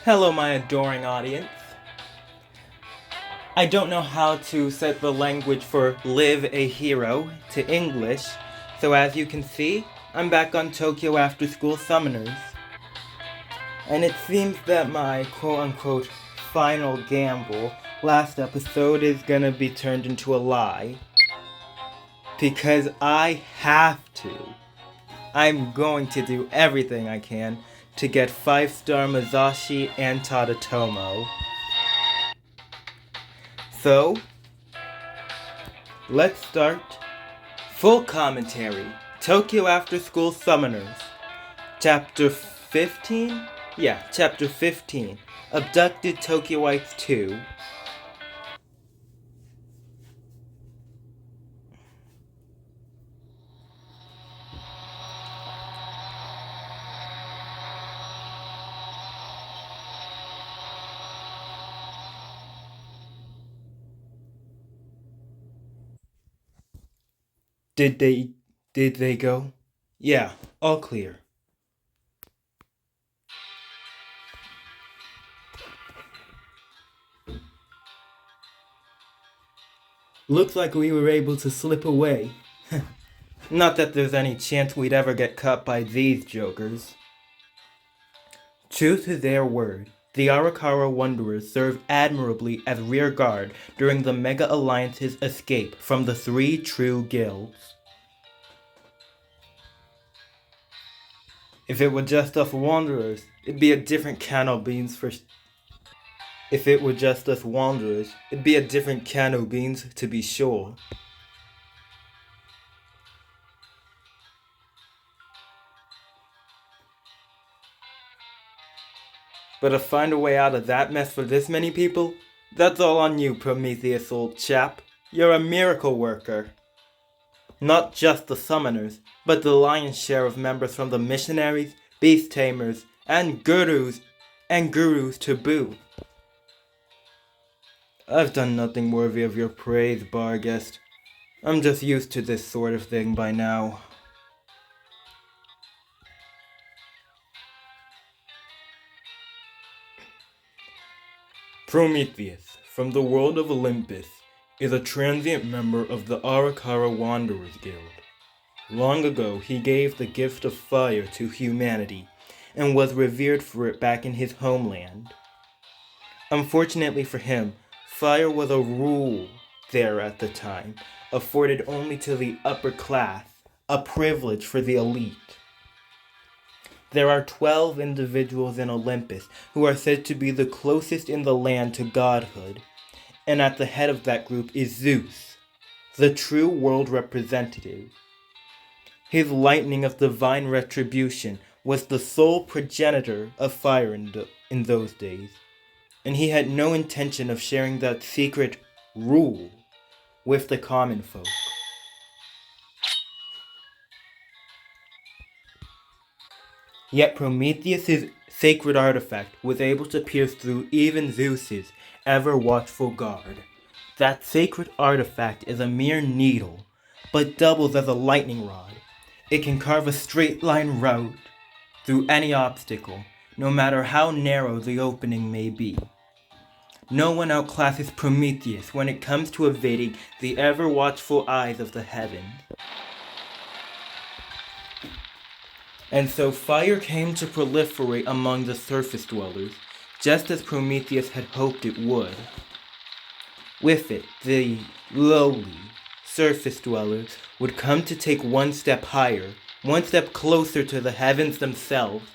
Hello, my adoring audience. I don't know how to set the language for live a hero to English, so as you can see, I'm back on Tokyo Afterschool Summoners. And it seems that my quote-unquote final gamble last episode is gonna be turned into a lie. Because I have to. I'm going to do everything I can to get 5-star Masashi and Tadatomo. So, let's start. Full commentary. Tokyo After School Summoners. Chapter 15? Yeah, Chapter 15. Abducted Tokyoites 2. Did they go? Yeah, all clear. Looks like we were able to slip away. Not that there's any chance we'd ever get caught by these jokers. True to their word, the Arakawa Wanderers served admirably as rear guard during the Mega Alliance's escape from the 3 true guilds. If it were just us Wanderers, it'd be a different can of beans If it were just us Wanderers, it'd be a different can of beans to be sure. But to find a way out of that mess for this many people, that's all on you, Prometheus, old chap. You're a miracle worker. Not just the summoners, but the lion's share of members from the missionaries, beast tamers, and gurus to boot. I've done nothing worthy of your praise, Barguest. I'm just used to this sort of thing by now. Prometheus, from the world of Olympus, is a transient member of the Arakawa Wanderers Guild. Long ago, he gave the gift of fire to humanity, and was revered for it back in his homeland. Unfortunately for him, fire was a rule there at the time, afforded only to the upper class, a privilege for the elite. There are 12 individuals in Olympus who are said to be the closest in the land to godhood, and at the head of that group is Zeus, the true world representative. His lightning of divine retribution was the sole progenitor of fire in those days, and he had no intention of sharing that secret rule with the common folk. Yet Prometheus' sacred artifact was able to pierce through even Zeus's ever-watchful guard. That sacred artifact is a mere needle, but doubles as a lightning rod. It can carve a straight-line route through any obstacle, no matter how narrow the opening may be. No one outclasses Prometheus when it comes to evading the ever-watchful eyes of the heavens. And so fire came to proliferate among the surface dwellers, just as Prometheus had hoped it would. With it, the lowly surface dwellers would come to take one step higher, one step closer to the heavens themselves,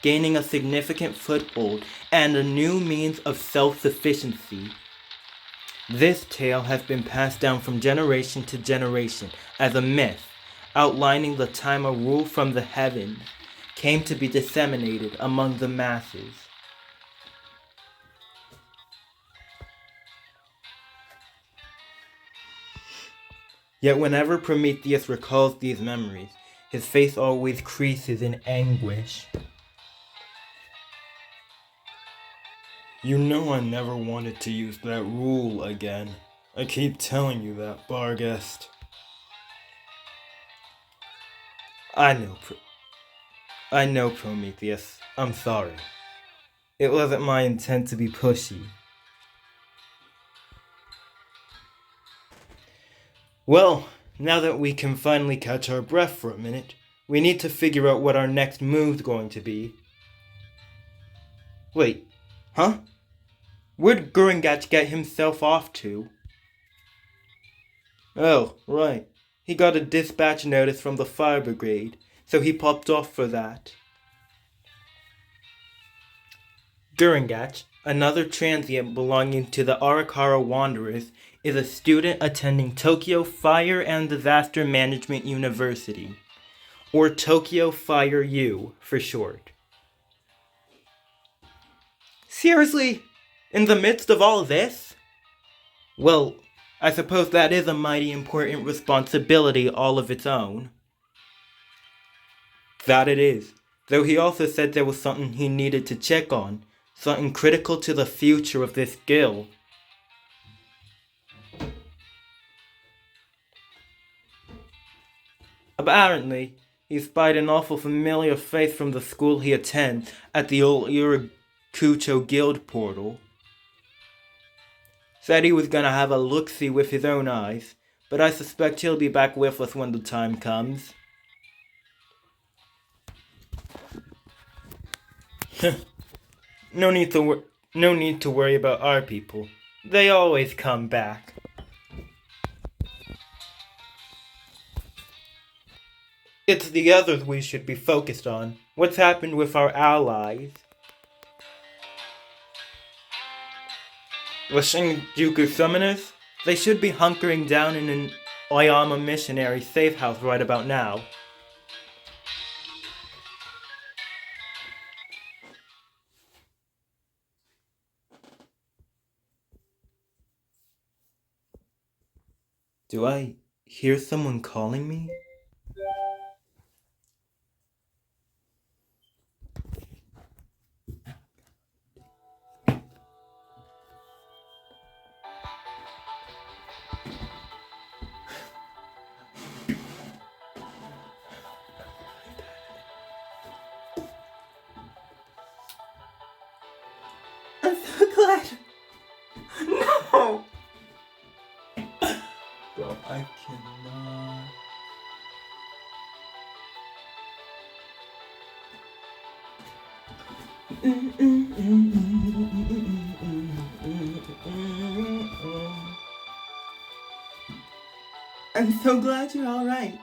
gaining a significant foothold and a new means of self-sufficiency. This tale has been passed down from generation to generation as a myth, outlining the time a rule from the heavens came to be disseminated among the masses. Yet whenever Prometheus recalls these memories, his face always creases in anguish. You know I never wanted to use that rule again. I keep telling you that, Barguest. I know, Prometheus. I'm sorry. It wasn't my intent to be pushy. Well, now that we can finally catch our breath for a minute, we need to figure out what our next move's going to be. Wait, huh? Where'd Gurungach get himself off to? Oh, right. He got a dispatch notice from the fire brigade, so he popped off for that. Gurungach, another transient belonging to the Arikara Wanderers, is a student attending Tokyo Fire and Disaster Management University, or Tokyo Fire U for short. Seriously? In the midst of all this? Well, I suppose that is a mighty important responsibility all of its own. That it is, though he also said there was something he needed to check on, something critical to the future of this guild. Apparently, he spied an awful familiar face from the school he attends at the old Irakucho Guild portal. Said he was gonna have a look-see with his own eyes, but I suspect he'll be back with us when the time comes. No need to worry about our people. They always come back. It's the others we should be focused on. What's happened with our allies? The Shinjuku Summoners? They should be hunkering down in an Oyama missionary safe house right about now. Do I hear someone calling me? I'm so glad. No! Well, I cannot. I'm so glad you're alright.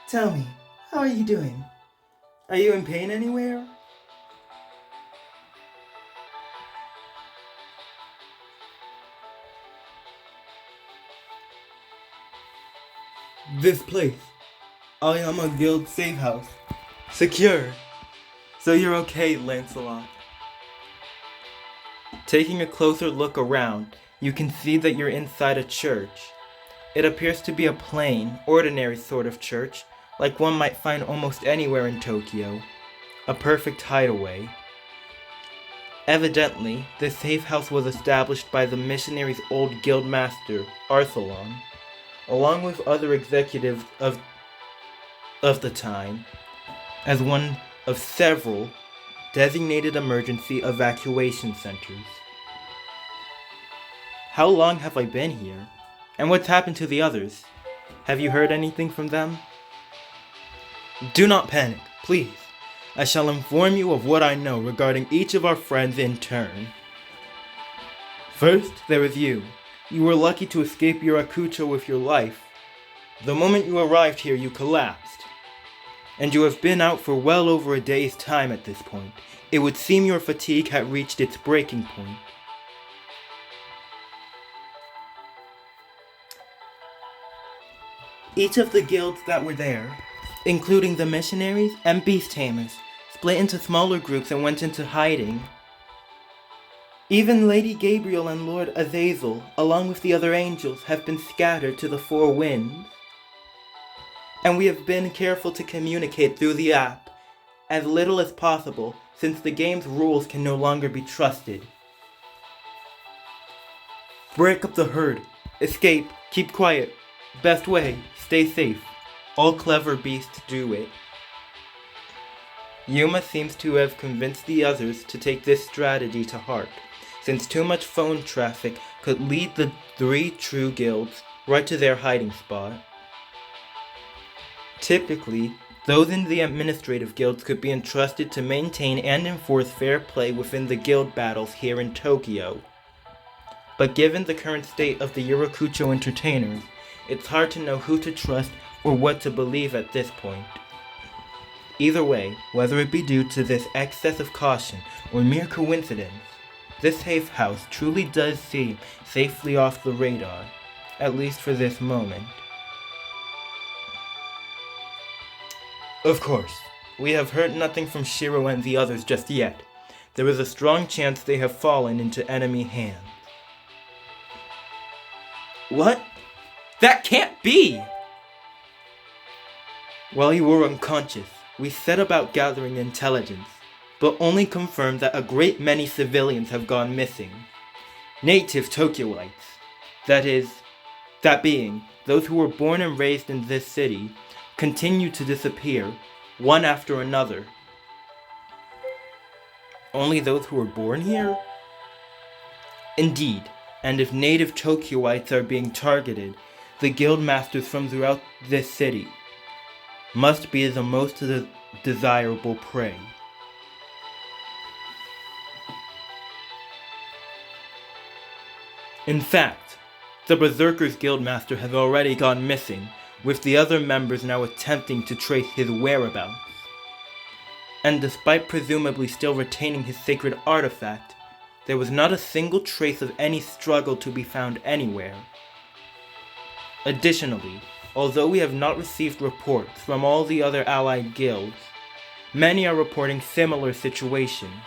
Tell me, how are you doing? Are you in pain anywhere? This place, Oyama Guild safe house, secure. So you're okay, Lancelot. Taking a closer look around, you can see that you're inside a church. It appears to be a plain, ordinary sort of church, like one might find almost anywhere in Tokyo. A perfect hideaway. Evidently, this safe house was established by the missionary's old guild master, Arthalon, along with other executives of the time, as one of several designated emergency evacuation centers. How long have I been here? And what's happened to the others? Have you heard anything from them? Do not panic, please. I shall inform you of what I know regarding each of our friends in turn. First, there is you. You were lucky to escape Irakucho with your life. The moment you arrived here, you collapsed. And you have been out for well over a day's time at this point. It would seem your fatigue had reached its breaking point. Each of the guilds that were there, including the missionaries and beast tamers, split into smaller groups and went into hiding. Even Lady Gabriel and Lord Azazel, along with the other angels, have been scattered to the four winds. And we have been careful to communicate through the app, as little as possible, since the game's rules can no longer be trusted. Break up the herd. Escape. Keep quiet. Best way. Stay safe. All clever beasts do it. Yuma seems to have convinced the others to take this strategy to heart, since too much phone traffic could lead the 3 true guilds right to their hiding spot. Typically, those in the administrative guilds could be entrusted to maintain and enforce fair play within the guild battles here in Tokyo. But given the current state of the Yurakucho entertainers, it's hard to know who to trust or what to believe at this point. Either way, whether it be due to this excess of caution or mere coincidence, this safe house truly does seem safely off the radar, at least for this moment. Of course, we have heard nothing from Shiro and the others just yet. There is a strong chance they have fallen into enemy hands. What? That can't be! While you were unconscious, we set about gathering intelligence, but only confirmed that a great many civilians have gone missing. Native Tokyoites, that being, those who were born and raised in this city, continue to disappear, one after another. Only those who were born here? Indeed, and if native Tokyoites are being targeted, the guild masters from throughout this city must be the most desirable prey. In fact, the Berserker's Guildmaster has already gone missing, with the other members now attempting to trace his whereabouts. And despite presumably still retaining his sacred artifact, there was not a single trace of any struggle to be found anywhere. Additionally, although we have not received reports from all the other allied guilds, many are reporting similar situations.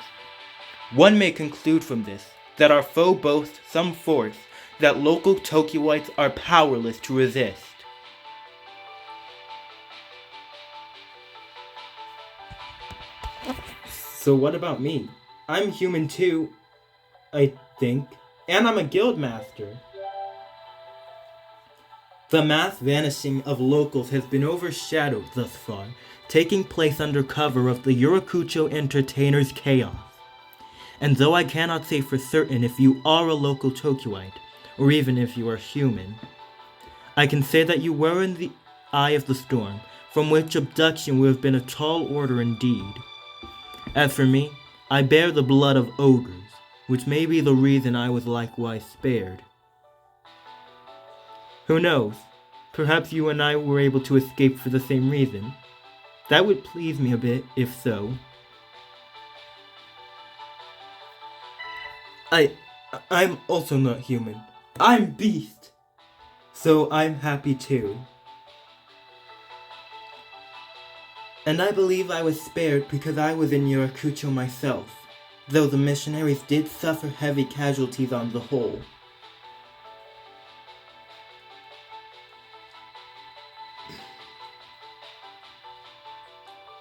One may conclude from this that our foe boasts some force that local Tokyoites are powerless to resist. So what about me? I'm human too, I think, and I'm a guild master. The mass vanishing of locals has been overshadowed thus far, taking place under cover of the Yurakucho entertainers' chaos. And though I cannot say for certain if you are a local Tokyoite, or even if you are human, I can say that you were in the eye of the storm, from which abduction would have been a tall order indeed. As for me, I bear the blood of ogres, which may be the reason I was likewise spared. Who knows? Perhaps you and I were able to escape for the same reason. That would please me a bit, if so. I'm also not human. I'm beast. So I'm happy too. And I believe I was spared because I was in Yurakucho myself, though the missionaries did suffer heavy casualties on the whole.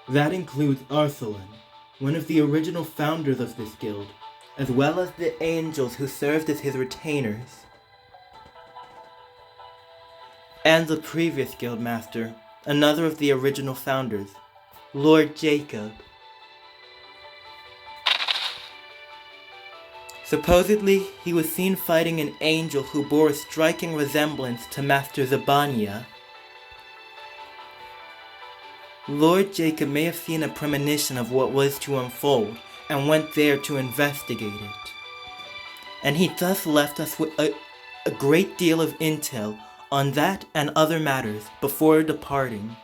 That includes Arsalan, one of the original founders of this guild, as well as the angels who served as his retainers. And the previous guildmaster, another of the original founders, Lord Jacob. Supposedly, he was seen fighting an angel who bore a striking resemblance to Master Zabania. Lord Jacob may have seen a premonition of what was to unfold, and went there to investigate it. And he thus left us with a great deal of intel on that and other matters before departing.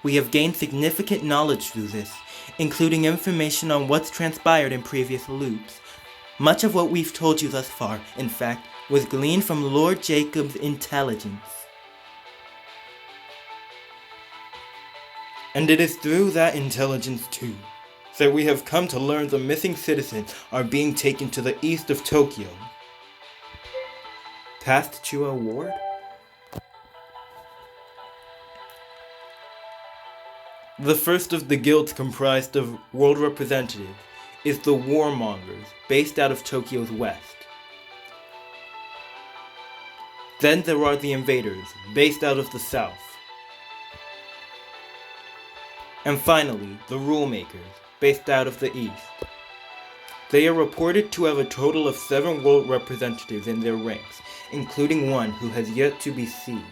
We have gained significant knowledge through this, including information on what's transpired in previous loops. Much of what we've told you thus far, in fact, was gleaned from Lord Jacob's intelligence. And it is through that intelligence, too, that we have come to learn the missing citizens are being taken to the east of Tokyo. Past Chua Ward? The first of the guilds comprised of world representatives is the Warmongers, based out of Tokyo's west. Then there are the Invaders, based out of the south. And finally, the Rule Makers, based out of the East. They are reported to have a total of 7 world representatives in their ranks, including one who has yet to be seen.